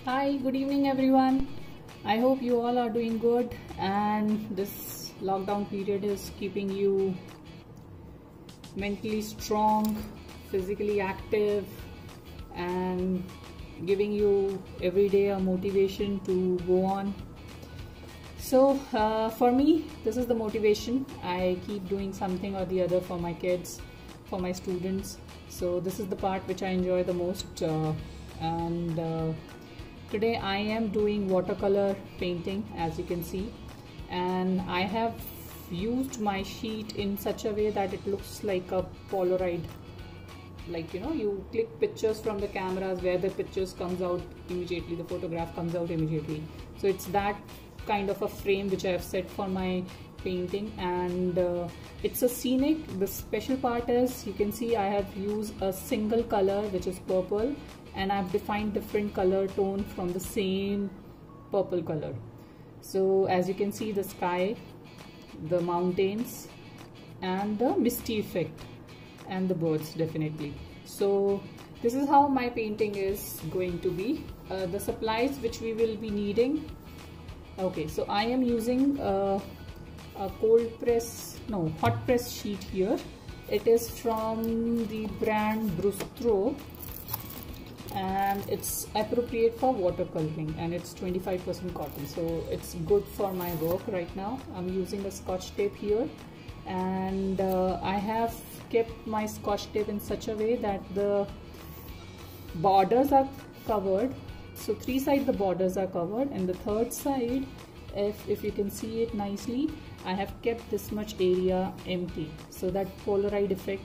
Hi, good evening everyone. I hope you all are doing good and this lockdown period is keeping you mentally strong, physically active and giving you every day a motivation to go on. So for me, this is the motivation. I keep doing something or the other for my kids, for my students. So this is the part which I enjoy the most today I am doing watercolor painting, as you can see, and I have used my sheet in such a way that it looks like a Polaroid, like you click pictures from the cameras where the pictures comes out immediately, the photograph comes out immediately. So it's that kind of a frame which I have set for my painting, and it's a scenic. The special part is, you can see I have used a single color which is purple, and I've defined different color tone from the same purple color. So as you can see, the sky, the mountains and the misty effect and the birds definitely. So this is how my painting is going to be. The supplies which we will be needing. Okay, so I am using a hot press sheet here. It is from the brand Brustro, and it's appropriate for watercoloring, and it's 25% cotton, so it's good for my work right now. I'm using a scotch tape here, and I have kept my scotch tape in such a way that the borders are covered. So three sides the borders are covered, and the third side, if you can see it nicely, I have kept this much area empty so that Polaroid effect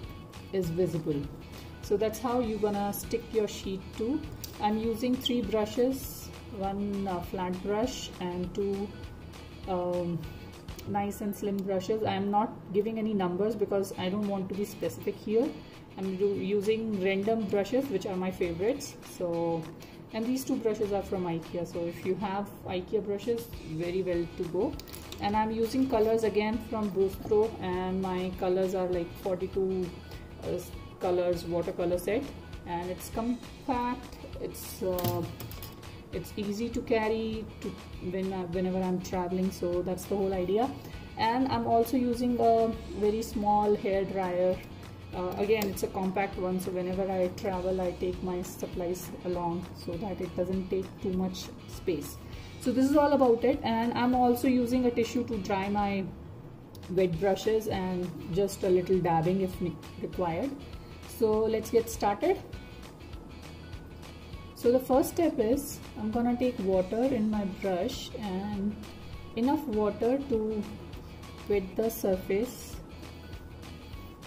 is visible. So that's how you're gonna stick your sheet to. I'm using 3 brushes, one flat brush and 2 nice and slim brushes. I am not giving any numbers because I don't want to be specific here. I'm using random brushes which are my favorites. So, and these 2 brushes are from IKEA, so if you have IKEA brushes, very well to go. And I'm using colors again from Brustro, and my colors are like 42 colors watercolor set, and it's compact, it's easy to carry whenever I'm traveling, so that's the whole idea. And I'm also using a very small hair dryer. Again, it's a compact one, so whenever I travel I take my supplies along so that it doesn't take too much space. So this is all about it, and I'm also using a tissue to dry my wet brushes and just a little dabbing if required. So let's get started. So the first step is, I'm gonna take water in my brush, and enough water to wet the surface.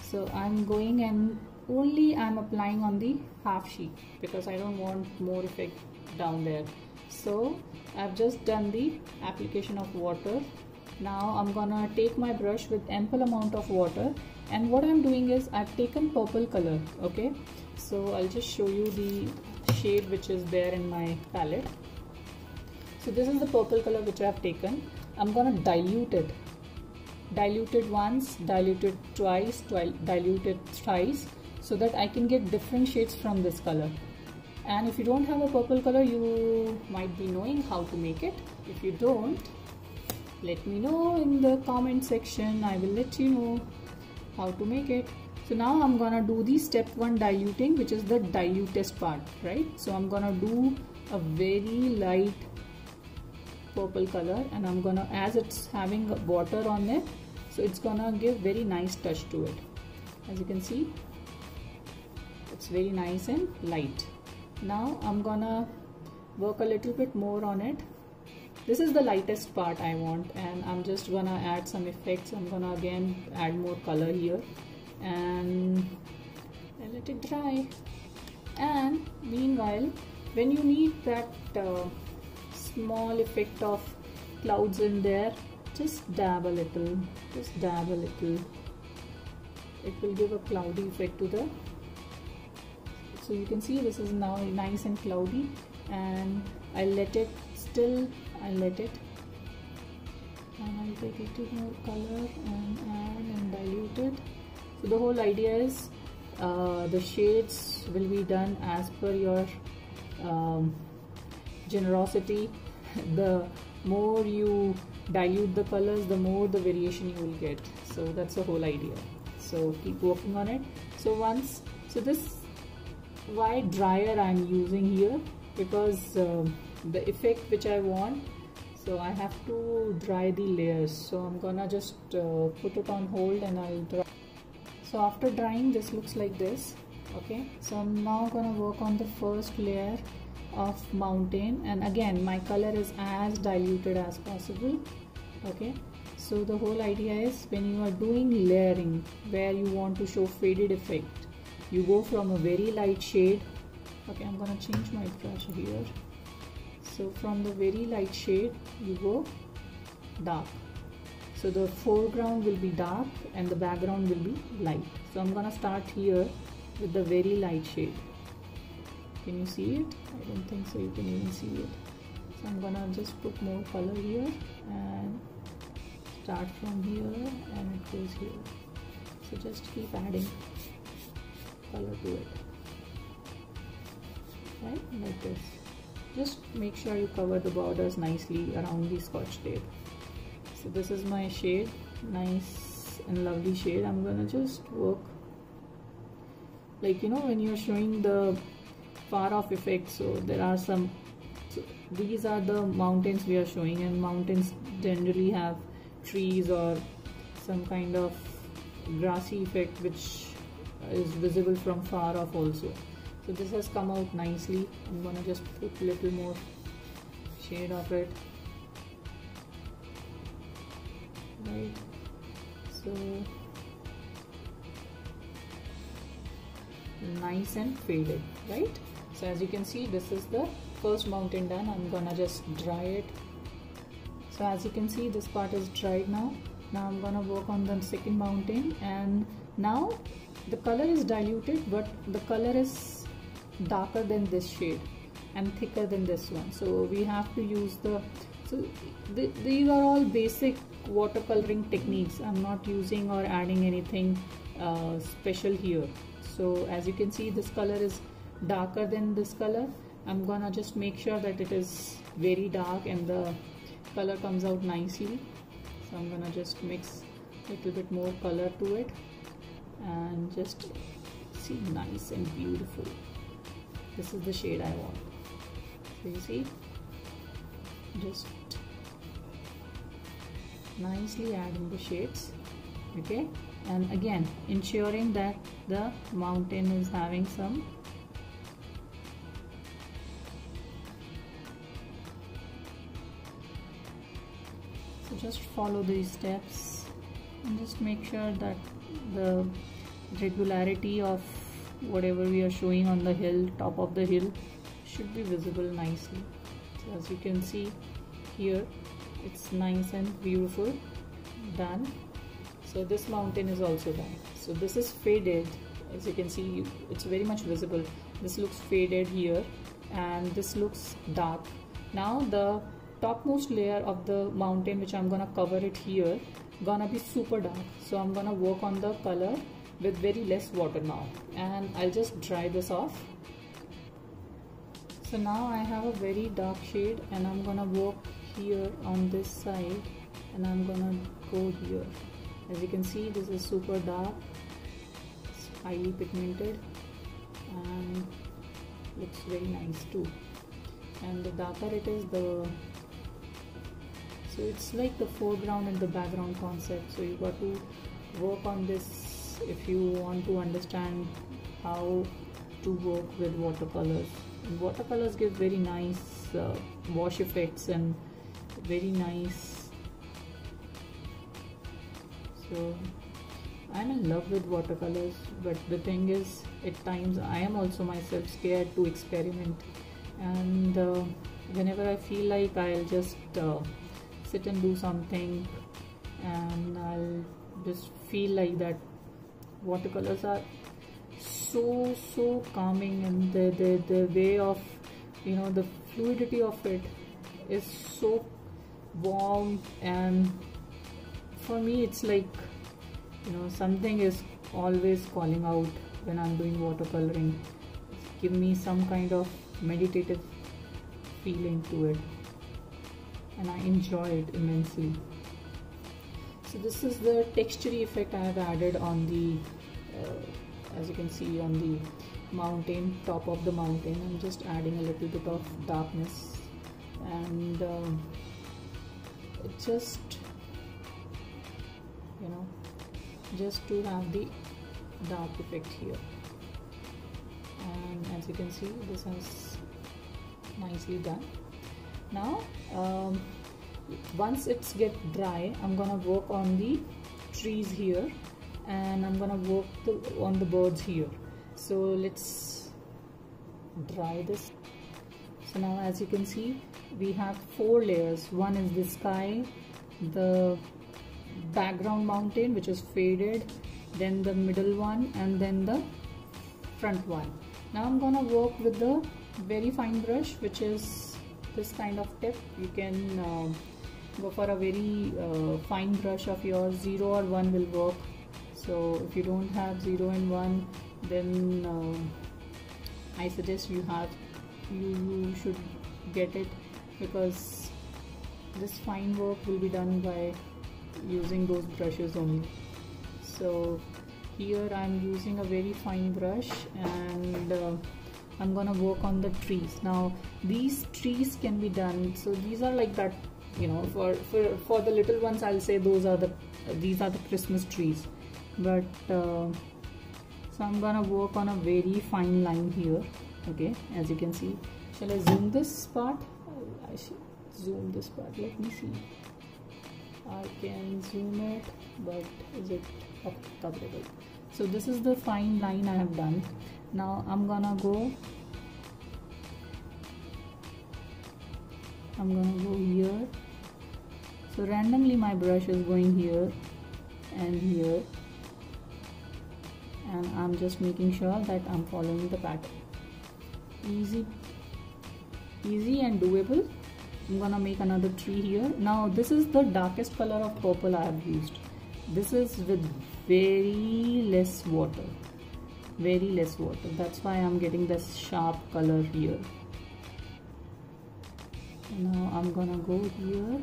So I'm going and only I'm applying on the half sheet because I don't want more effect down there. So I've just done the application of water. Now I'm gonna take my brush with ample amount of water, and what I'm doing is I've taken purple color. Okay, so I'll just show you the shade which is there in my palette. So this is the purple color which I've taken. I'm gonna dilute it. Dilute it once, dilute it twice, dilute it thrice, so that I can get different shades from this color. And if you don't have a purple color, you might be knowing how to make it. If you don't, let me know in the comment section. I will let you know how to make it. So now I'm gonna do the step 1 diluting, which is the dilutest part, right? So I'm gonna do a very light purple color, and I'm gonna, as it's having water on it, so it's gonna give very nice touch to it. As you can see, it's very nice and light. Now I'm gonna work a little bit more on it. This is the lightest part I want, and I'm just gonna add some effects. I'm gonna again add more color here, and let it dry. And meanwhile, when you need that small effect of clouds in there, just dab a little, just dab a little. It will give a cloudy effect to the, so you can see this is now nice and cloudy, and I'll let it still, I'll let it, and I'll take a little more color and add and dilute it. So the whole idea is the shades will be done as per your generosity, the more you dilute the colors, the more the variation you will get. So that's the whole idea. So keep working on it. So this white dryer I'm using here because the effect which I want, so I have to dry the layers. So I'm gonna just put it on hold and I'll dry. So after drying, this looks like this. Okay, so I'm now gonna work on the first layer of mountain, and again my color is as diluted as possible. Okay, so the whole idea is when you are doing layering where you want to show faded effect, you go from a very light shade. Okay, I'm gonna change my brush here. So from the very light shade you go dark, so the foreground will be dark and the background will be light. So I'm gonna start here with the very light shade. Can you see it? I don't think so you can even see it. So I'm gonna just put more color here and start from here and it goes here. So just keep adding color to it, right, like this. Just make sure you cover the borders nicely around the scotch tape. So this is my shade, nice and lovely shade. I'm gonna just work like, you know, when you're showing the far off effect, so there are some, so these are the mountains we are showing, and mountains generally have trees or some kind of grassy effect which is visible from far off also. So this has come out nicely. I'm gonna just put a little more shade of it, right? So nice and faded, right? So as you can see, this is the first mountain done. I'm gonna just dry it. So as you can see, this part is dried now. Now I'm gonna work on the second mountain, and now the color is diluted, but the color is darker than this shade and thicker than this one. So we have to use the, so these are all basic watercoloring techniques. I'm not using or adding anything special here. So as you can see, this color is darker than this color. I'm gonna just make sure that it is very dark and the color comes out nicely. So I'm gonna just mix a little bit more color to it and just see, nice and beautiful. This is the shade I want. So you see, just nicely adding the shades. Okay, and again ensuring that the mountain is having some so just follow these steps and just make sure that the regularity of whatever we are showing on the hill, top of the hill, should be visible nicely. So as you can see here, it's nice and beautiful, done. So this mountain is also done. So this is faded. As you can see, it's very much visible. This looks faded here and this looks dark. Now the topmost layer of the mountain, which I'm gonna cover it here, gonna be super dark. So I'm gonna work on the color with very less water now, and I'll just dry this off. So now I have a very dark shade and I'm gonna work here on this side and I'm gonna go here. As you can see, this is super dark, it's highly pigmented and looks very nice too. And the darker it is, the so it's like the foreground and the background concept. So you got to work on this if you want to understand how to work with watercolors. And watercolors give very nice wash effects and very nice. So I'm in love with watercolors, but the thing is, at times I am also myself scared to experiment, and whenever I feel like, I'll just sit and do something and I'll just feel like that watercolors are so calming, and the way of, you know, the fluidity of it is so warm, and for me it's like, you know, something is always calling out when I'm doing watercoloring. Give me some kind of meditative feeling to it, and I enjoy it immensely. So this is the texture effect I have added on the as you can see on the mountain, top of the mountain. I'm just adding a little bit of darkness, and it just, you know, just to have the dark effect here. And as you can see, this is nicely done. Now once it's get dry, I'm gonna work on the trees here, and I'm gonna work on the birds here. So let's dry this. So now as you can see, we have 4 layers. One is the sky, the background mountain which is faded, then the middle one, and then the front one. Now I'm gonna work with the very fine brush, which is this kind of tip. You can go for a very fine brush of yours. 0 or 1 will work. So if you don't have 0 and 1, then I suggest you should get it, because this fine work will be done by using those brushes only. So here I'm using a very fine brush, and I'm gonna work on the trees. Now these trees can be done, so these are like that, you know, for the little ones, I'll say these are the Christmas trees. But so I'm gonna work on a very fine line here. Okay, as you can see. Shall I zoom this part? I should zoom this part. Let me see. I can zoom it, but is it coverable? So this is the fine line I have done. Now I'm gonna go here. So randomly my brush is going here and here, and I'm just making sure that I'm following the pattern. Easy and doable. I'm gonna make another tree here. Now this is the darkest color of purple I have used. This is with very less water. That's why I'm getting this sharp color here. Now I'm gonna go here,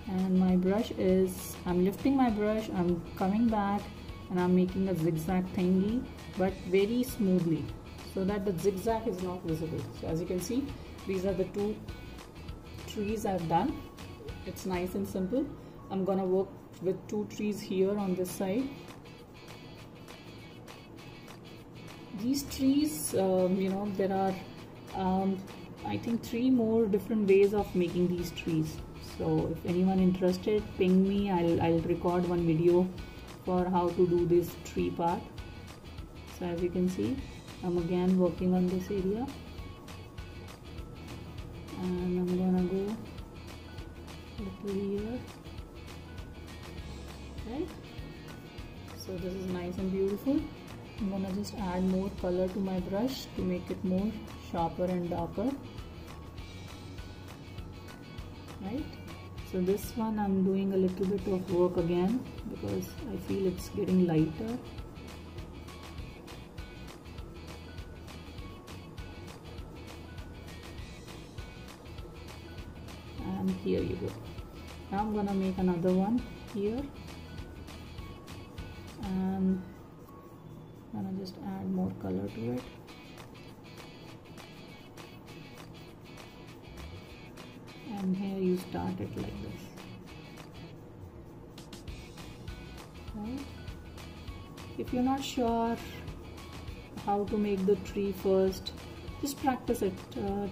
and my brush is, I'm lifting my brush, I'm coming back, and I'm making a zigzag thingy, but very smoothly, so that the zigzag is not visible. So as you can see, these are the 2 trees I've done. It's nice and simple. I'm gonna work with 2 trees here on this side. These trees, you know, there are I think 3 more different ways of making these trees. So if anyone interested, ping me. I'll record one video for how to do this tree part. So as you can see, I'm again working on this area, and I'm gonna go little here. Right? So this is nice and beautiful. I'm gonna just add more color to my brush to make it more sharper and darker. Right? So this one I'm doing a little bit of work again, because I feel it's getting lighter. And here you go. Now I'm gonna make another one here, and I'm gonna just add more color to it. And here you start it like this. Right? If you're not sure how to make the tree first, just practice it.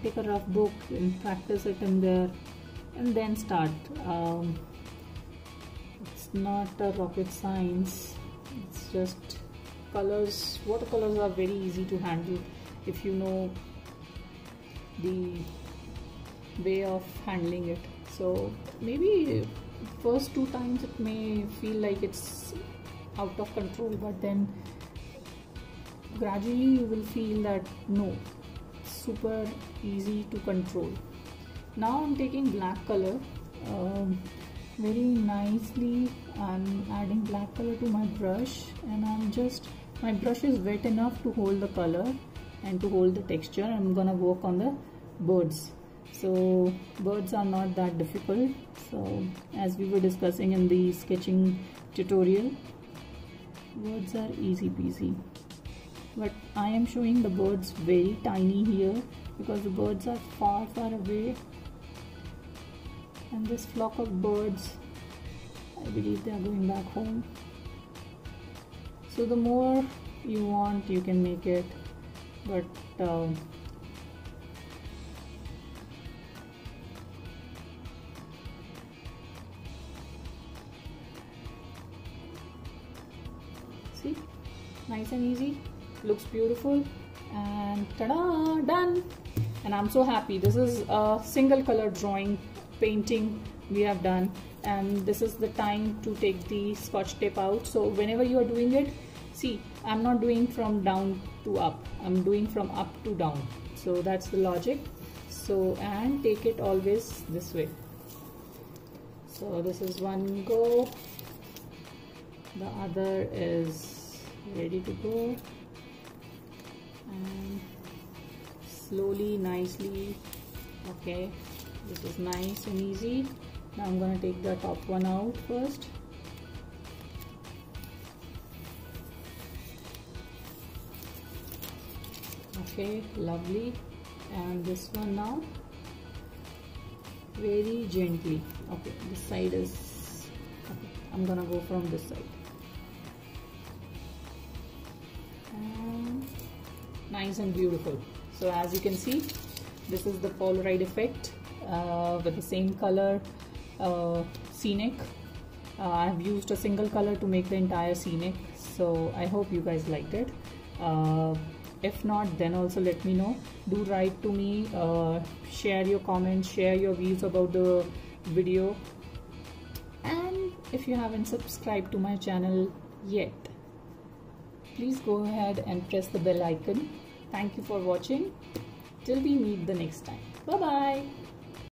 Take a rough book and practice it in there, and then start. It's not a rocket science. It's just colors. Watercolors are very easy to handle if you know the way of handling it. So maybe first 2 times it may feel like it's out of control, but then gradually you will feel that no, it's super easy to control. Now I'm taking black color very nicely. I'm adding black color to my brush, and my brush is wet enough to hold the color and to hold the texture. I'm gonna work on the birds. So birds are not that difficult. So as we were discussing in the sketching tutorial, birds are easy peasy. But I am showing the birds very tiny here because the birds are far away, and this flock of birds, I believe they are going back home. So the more you want, you can make it, but see, nice and easy, looks beautiful, and ta-da, done. And I'm so happy. This is a single color drawing painting we have done, and this is the time to take the scotch tape out. So whenever you are doing it, see, I'm not doing from down to up, I'm doing from up to down. So that's the logic. So, and take it always this way. So this is one go, the other is ready to go, and slowly, nicely. Okay, this is nice and easy. Now I'm going to take the top one out first. Okay, lovely. And this one now, very gently. Okay, this side is okay. I'm gonna go from this side. And nice and beautiful. So as you can see, this is the Polaroid effect with the same color scenic. I've used a single color to make the entire scenic, so I hope you guys liked it. If not, then also let me know. Do write to me, share your comments, share your views about the video, and if you haven't subscribed to my channel yet, please go ahead and press the bell icon. Thank you for watching. Till we meet the next time. Bye bye.